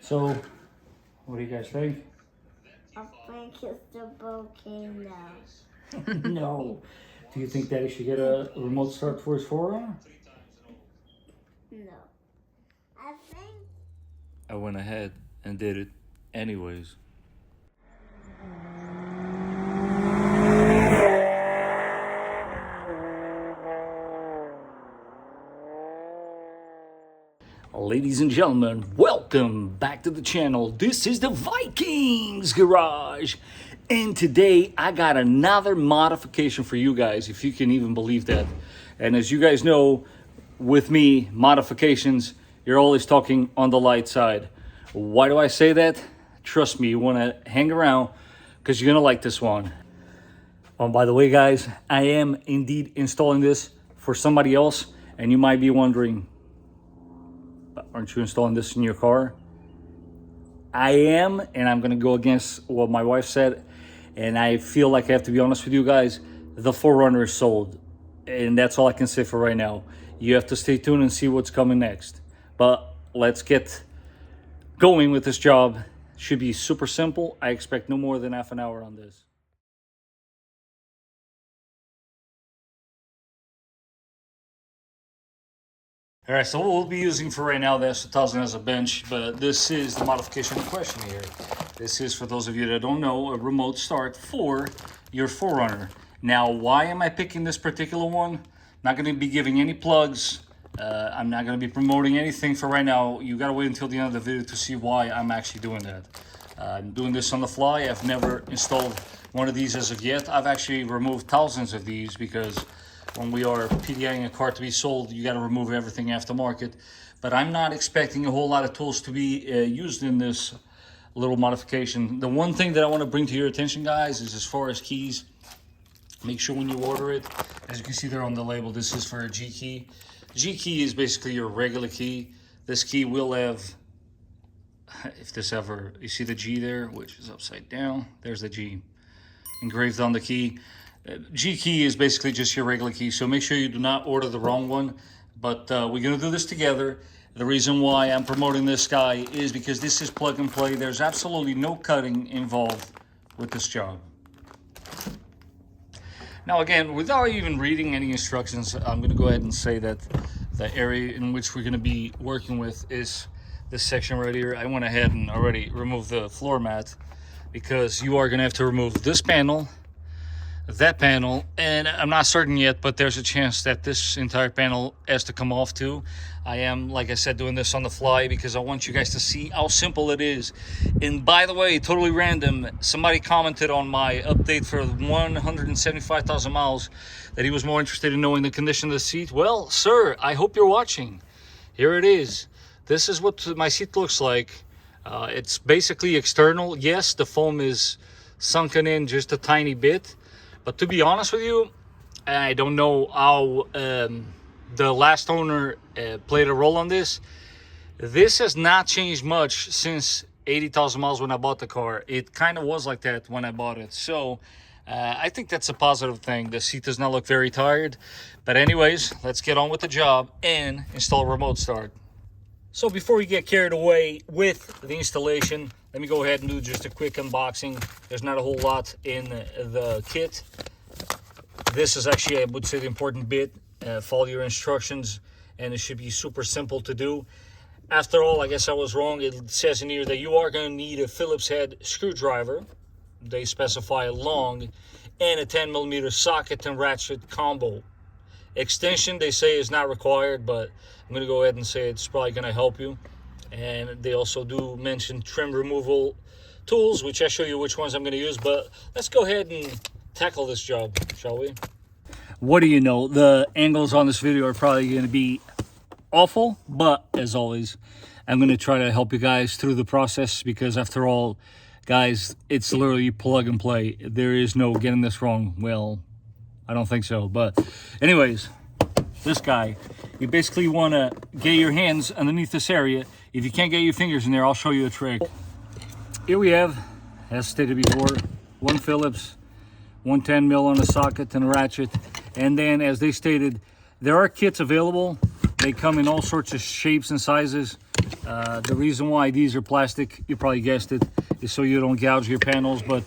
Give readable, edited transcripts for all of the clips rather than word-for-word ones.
So, what do you guys think? I think it's the volcano. No. Do you think Daddy should get a remote start for his 4runner? No. I think I went ahead and did it anyways. Ladies and gentlemen, welcome back to the channel. This is the Vikings Garage. And today I got another modification for you guys, if you can even believe that. And as you guys know, with me, modifications, you're always talking on the light side. Why do I say that? Trust me, you want to hang around because you're going to like this one. Oh, by the way, guys, I am indeed installing this for somebody else. And you might be wondering, aren't you installing this in your car? I am, and I'm gonna go against what my wife said, and I feel like I have to be honest with you guys. The 4runner is sold, and that's all I can say for right now. You have to stay tuned and see what's coming next. But let's get going with this job. Should be super simple. I expect no more than half an hour on this. All right, so what we'll be using for right now, the S2000 as a bench, but this is the modification in question here. This is, for those of you that don't know, a remote start for your 4runner. Now, why am I picking this particular one? Not going to be giving any plugs. I'm not going to be promoting anything for right now. You got to wait until the end of the video to see why I'm actually doing that. I'm doing this on the fly. I've never installed one of these as of yet. I've actually removed thousands of these because when we are PDIing a car to be sold, you got to remove everything aftermarket. But I'm not expecting a whole lot of tools to be used in this little modification. The one thing that I want to bring to your attention, guys, is as far as keys, make sure when you order it, as you can see there on the label, this is for a G key. G key is basically your regular key. This key will have, if this ever, you see the G there, which is upside down, there's the G engraved on the key. G key is basically just your regular key, so make sure you do not order the wrong one. But we're going to do this together. The reason why I'm promoting this guy is because this is plug and play. There's absolutely no cutting involved with this job. Now again, without even reading any instructions, I'm going to go ahead and say that the area in which we're going to be working with is this section right here. I went ahead and already removed the floor mat because you are going to have to remove this panel, that panel, and I'm not certain yet, but there's a chance that this entire panel has to come off too. I am, like I said, doing this on the fly because I want you guys to see how simple it is. And by the way, totally random, somebody commented on my update for 175,000 miles that he was more interested in knowing the condition of the seat. Well, sir, I hope you're watching. Here it is. This is what my seat looks like. It's basically external. Yes, the foam is sunken in just a tiny bit. But to be honest with you, I don't know how the last owner played a role on this. This has not changed much since 80,000 miles when I bought the car. It kind of was like that when I bought it. So I think that's a positive thing. The seat does not look very tired. But anyways, let's get on with the job and install remote start. So before we get carried away with the installation, let me go ahead and do just a quick unboxing. There's not a whole lot in the kit. This is actually, I would say, the important bit. Follow your instructions, and it should be super simple to do. After all, I guess I was wrong. It says in here that you are going to need a Phillips head screwdriver. They specify a long and a 10mm socket and ratchet combo. Extension, they say, is not required, but I'm going to go ahead and say it's probably going to help you. And they also do mention trim removal tools, which I show you which ones I'm going to use. But let's go ahead and tackle this job, shall we? What do you know? The angles on this video are probably going to be awful, but as always, I'm going to try to help you guys through the process because after all, guys, it's literally plug and play. There is no getting this wrong. Well, I don't think so. But anyways, this guy, you basically want to get your hands underneath this area. If you can't get your fingers in there, I'll show you a trick. Here we have, as stated before, one Phillips, 110mm on the socket and a ratchet. And then, as they stated, there are kits available. They come in all sorts of shapes and sizes. The reason why these are plastic, you probably guessed it, is so you don't gouge your panels. But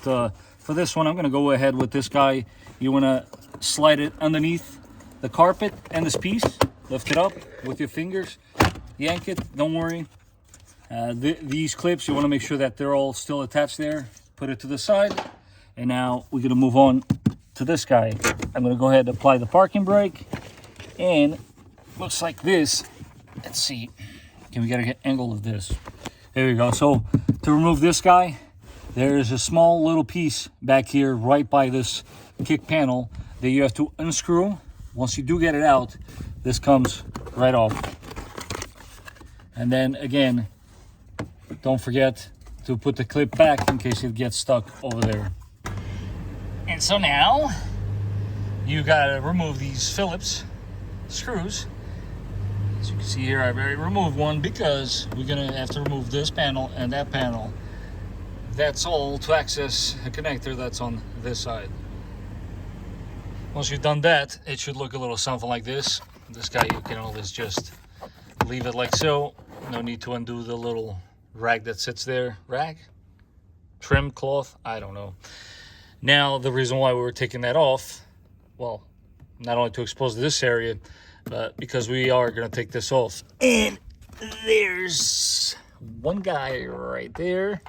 for this one, I'm gonna go ahead with this guy. You wanna slide it underneath the carpet and this piece, lift it up with your fingers, yank it, don't worry. These clips, you wanna make sure that they're all still attached there. Put it to the side. And now we're gonna move on to this guy. I'm gonna go ahead and apply the parking brake, and looks like this. Let's see, can we get an angle of this? There we go. So to remove this guy, there is a small little piece back here right by this kick panel that you have to unscrew. Once you do get it out, this comes right off. And then again, don't forget to put the clip back in case it gets stuck over there. And so now you gotta remove these Phillips screws. As you can see here, I've already removed one because we're gonna have to remove this panel and that panel. That's all to access a connector that's on this side. Once you've done that, it should look a little something like this. This guy, you can always just leave it like so. No need to undo the little rag that sits there. Rag? Trim cloth? I don't know. Now, the reason why we were taking that off, well, not only to expose this area, but because we are going to take this off. And there's one guy right there,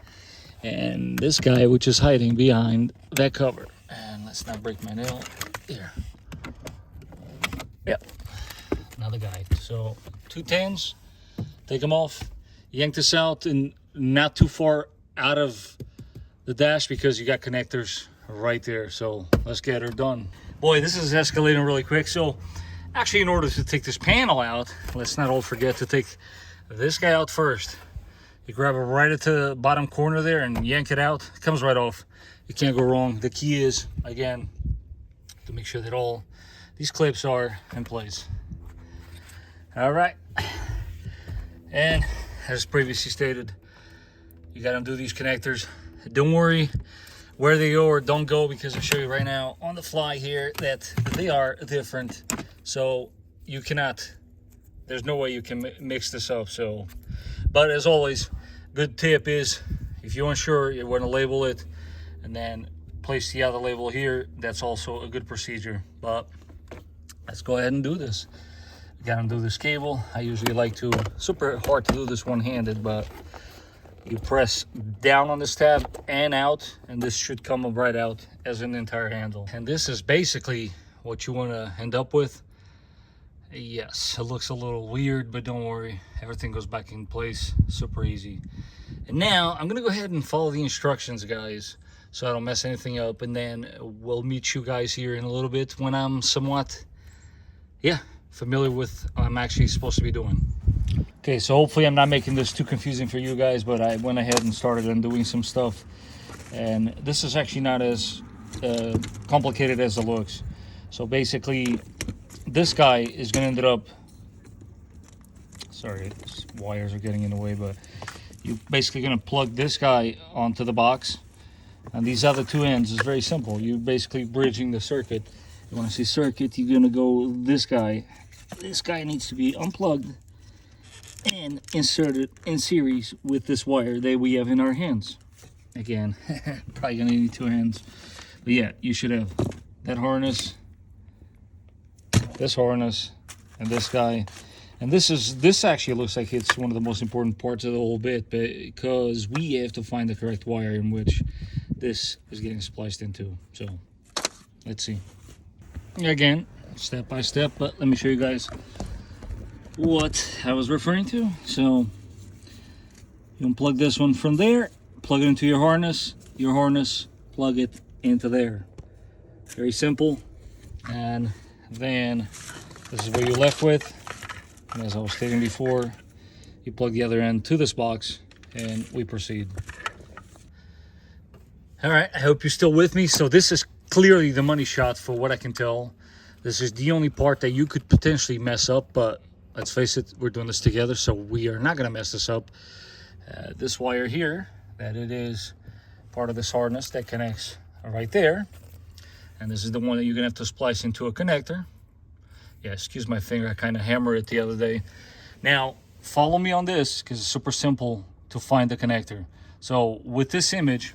and this guy, which is hiding behind that cover. And let's not break my nail. Here. Yep. Another guy. So, 2 tens, take them off, yank this out, and not too far out of the dash because you got connectors right there. So let's get her done. Boy, this is escalating really quick. So actually, in order to take this panel out, let's not all forget to take this guy out first. You grab it right at the bottom corner there and yank it out. It comes right off. You can't go wrong. The key is, again, to make sure that all these clips are in place. All right. And as previously stated, you got to undo these connectors. Don't worry where they go or don't go, because I'll show you right now on the fly here that they are different. So you cannot, there's no way you can mix this up. So, but as always, good tip is if you're unsure, you want to label it and then place the other label here. That's also a good procedure. But let's go ahead and do this. Got to undo this cable. I usually like to, super hard to do this one-handed, but you press down on this tab and out, and this should come right out as an entire handle. And this is basically what you want to end up with. Yes, it looks a little weird, but don't worry. Everything goes back in place. Super easy. And now I'm going to go ahead and follow the instructions, guys, so I don't mess anything up. And then we'll meet you guys here in a little bit when I'm somewhat, familiar with what I'm actually supposed to be doing. Okay, so hopefully I'm not making this too confusing for you guys, but I went ahead and started undoing some stuff. And this is actually not as complicated as it looks. So basically, this guy is going to end up, sorry, wires are getting in the way, but you're basically going to plug this guy onto the box. And these other 2 ends is very simple. You're basically bridging the circuit. You want to see circuit, you're going to go this guy. This guy needs to be unplugged and inserted in series with this wire that we have in our hands. Again, probably gonna need 2 hands, but yeah, you should have that harness, this harness, and this guy. And this actually looks like it's one of the most important parts of the whole bit, because we have to find the correct wire in which this is getting spliced into. So let's see. Again, step by step, but let me show you guys what I was referring to. So you unplug this one from there, plug it into your harness, plug it into there. Very simple. And then this is what you're left with. And as I was stating before, you plug the other end to this box and we proceed. All right, I hope you're still with me. So this is clearly the money shot for what I can tell. This is the only part that you could potentially mess up, but let's face it, we're doing this together, so we are not going to mess this up. This wire here, that it is part of this harness that connects right there. And this is the one that you're going to have to splice into a connector. Yeah, excuse my finger, I kind of hammered it the other day. Now, follow me on this because it's super simple to find the connector. So with this image,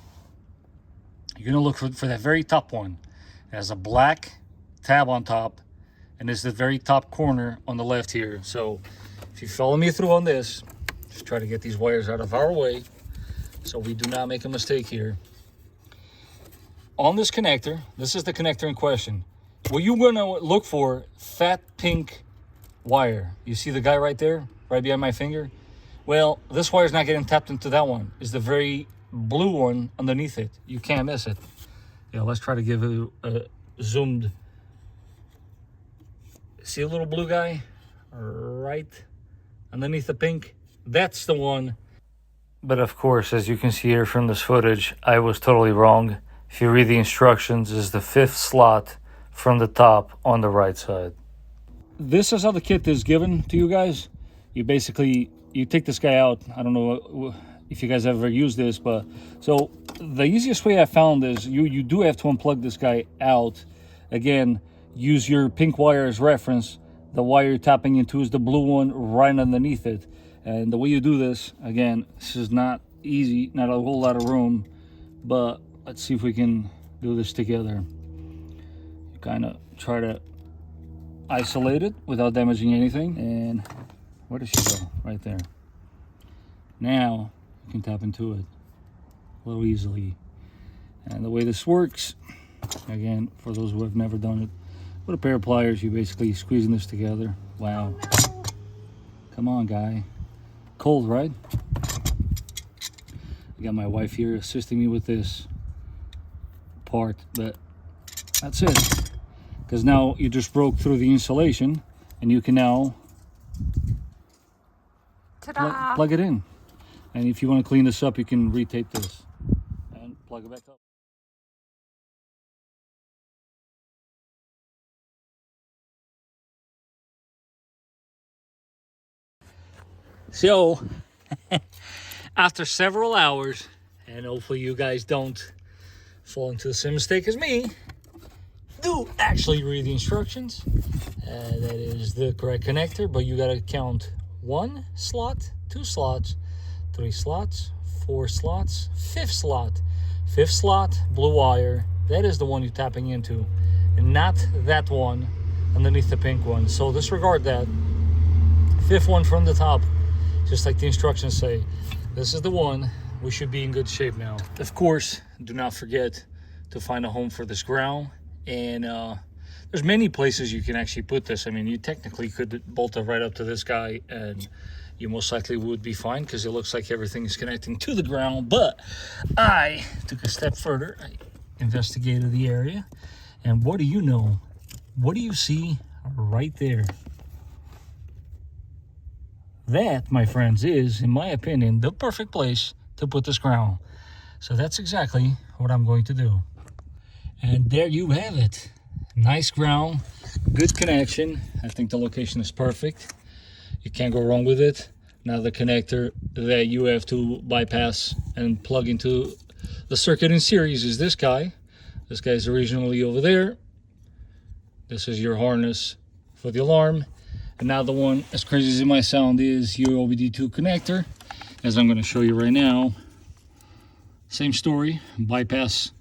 you're gonna look for that very top one. It has a black tab on top, and it's the very top corner on the left here. So if you follow me through on this, just try to get these wires out of our way so we do not make a mistake here. On this connector, this is the connector in question. What you're gonna look for, fat pink wire. You see the guy right there, right behind my finger? Well, this wire is not getting tapped into that one. It's the very blue one underneath it. You can't miss it. Yeah, let's try to give it a zoomed. See a little blue guy right underneath the pink? That's the one. But of course, as you can see here from this footage, I was totally wrong. If you read the instructions, it's the 5th slot from the top on the right side. This is how the kit is given to you guys. You basically, you take this guy out. I don't know if you guys ever used this, but so the easiest way I found is you do have to unplug this guy out. Again, use your pink wire as reference. The wire you're tapping into is the blue one right underneath it. And the way you do this, again, this is not easy, not a whole lot of room, but let's see if we can do this together. You kind of try to isolate it without damaging anything. And where does she go? Right there. Now you can tap into it a little easily. And the way this works, again, for those who have never done it, with a pair of pliers, you're basically squeezing this together. Wow. Come on, guy. Cold, right? I got my wife here assisting me with this part, but that's it. Because now you just broke through the insulation, and you can now plug it in. And if you want to clean this up, you can retape this and plug it back up. So, after several hours, and hopefully you guys don't fall into the same mistake as me, do actually read the instructions. That is the correct connector, but you gotta count 1 slot, 2 slots, 3 slots, 4 slots, 5th slot. 5th slot, blue wire, that is the one you're tapping into, and not that one underneath the pink one. So disregard that. 5th one from the top, just like the instructions say. This is the one. We should be in good shape now. Of course, do not forget to find a home for this ground. And there's many places you can actually put this. I mean, you technically could bolt it right up to this guy and you most likely would be fine because it looks like everything is connecting to the ground. But I took a step further. I investigated the area. And what do you know? What do you see right there? That, my friends, is, in my opinion, the perfect place to put this ground. So that's exactly what I'm going to do. And there you have it. Nice ground, good connection. I think the location is perfect. You can't go wrong with it. Now the connector that you have to bypass and plug into the circuit in series is this guy. This guy is originally over there. This is your harness for the alarm. And now the one, as crazy as it might sound, is your OBD2 connector, as I'm going to show you right now. Same story, bypass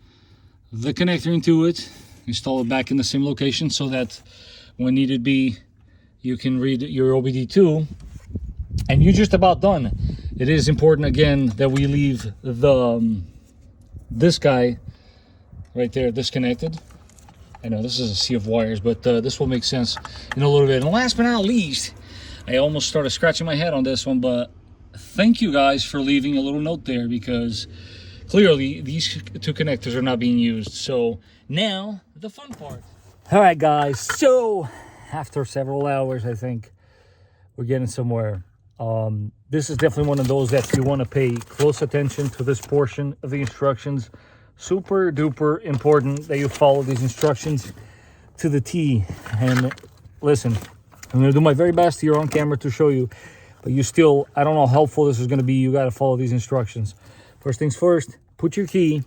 the connector into it, install it back in the same location so that when needed be, you can read your OBD2, and you're just about done. It is important, again, that we leave the this guy right there disconnected. I know this is a sea of wires, but this will make sense in a little bit. And last but not least, I almost started scratching my head on this one, but thank you guys for leaving a little note there, because clearly these 2 connectors are not being used. So now the fun part. All right, guys. So after several hours, I think we're getting somewhere. This is definitely one of those that you want to pay close attention to this portion of the instructions. Super duper important that you follow these instructions to the T. And listen, I'm going to do my very best here on camera to show you, but you still, I don't know how helpful this is going to be. You got to follow these instructions. First things first, put your key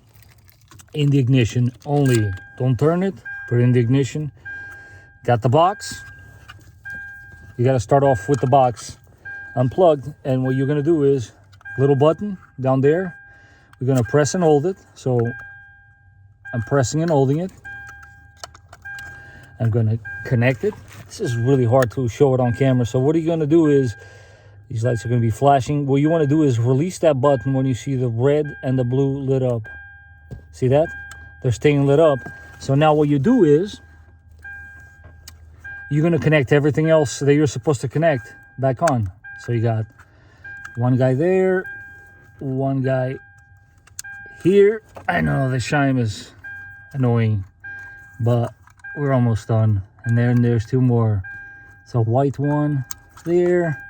in the ignition only. Don't turn it, put it in the ignition. Got the box. You got to start off with the box unplugged. And what you're going to do is, little button down there, we're going to press and hold it. So I'm pressing and holding it. I'm going to connect it. This is really hard to show it on camera. So what are you going to do is, these lights are going to be flashing. What you want to do is release that button when you see the red and the blue lit up. See that? They're staying lit up. So now what you do is, you're going to connect everything else that you're supposed to connect back on. So you got one guy there, one guy here. I know the shine is annoying, but we're almost done. And then there's two more. So white one there,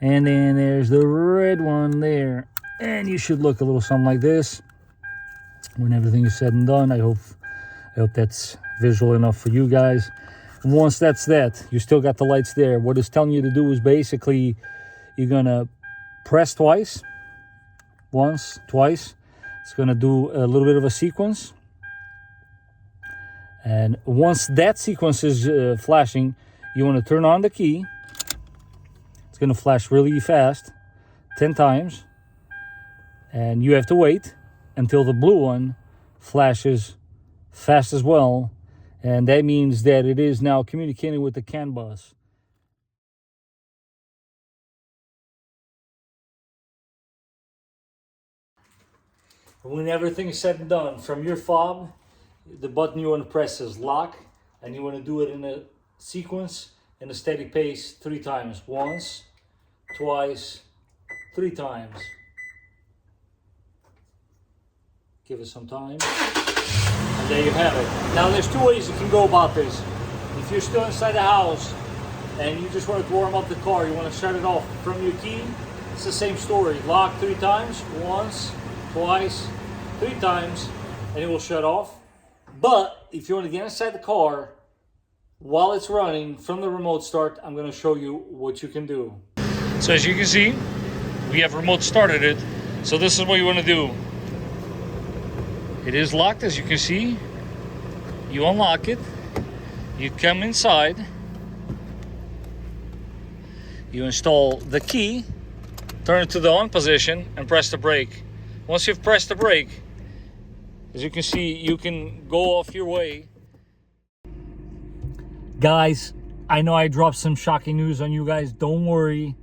and then there's the red one there. And you should look a little something like this when everything is said and done. I hope that's visual enough for you guys. And once that's that, you still got the lights there. What it's telling you to do is basically, you're gonna press twice, once, twice. It's gonna do a little bit of a sequence. And once that sequence is flashing, you want to turn on the key. It's going to flash really fast, 10 times. And you have to wait until the blue one flashes fast as well. And that means that it is now communicating with the CAN bus. When everything is said and done, from your fob, the button you want to press is lock, and you want to do it in a sequence, in a steady pace, 3 times. Once, twice, 3 times. Give it some time. And there you have it. Now there's 2 ways you can go about this. If you're still inside the house and you just want to warm up the car, you want to shut it off from your key, it's the same story. Lock 3 times, once, twice, 3 times, and it will shut off. But if you want to get inside the car while it's running from the remote start, I'm going to show you what you can do. So as you can see, we have remote started it. So this is what you want to do. It is locked, as you can see. You unlock it. You come inside. You install the key, turn it to the on position, and press the brake. Once you've pressed the brake, as you can see, you can go off your way. Guys, I know I dropped some shocking news on you guys. Don't worry.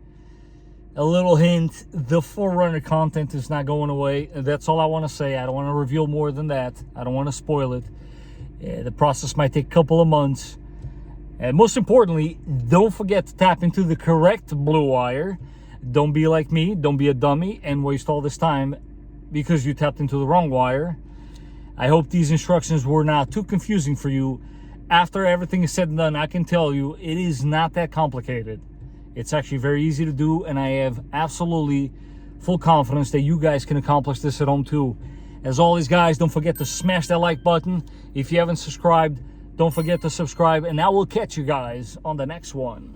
A little hint, the 4runner content is not going away. That's all I want to say. I don't want to reveal more than that. I don't want to spoil it. The process might take a couple of months. And most importantly, don't forget to tap into the correct blue wire. Don't be like me. Don't be a dummy and waste all this time because you tapped into the wrong wire. I hope these instructions were not too confusing for you. After everything is said and done, I can tell you it is not that complicated. It's actually very easy to do, and I have absolutely full confidence that you guys can accomplish this at home too. As always, guys, don't forget to smash that like button. If you haven't subscribed, don't forget to subscribe, and I will catch you guys on the next one.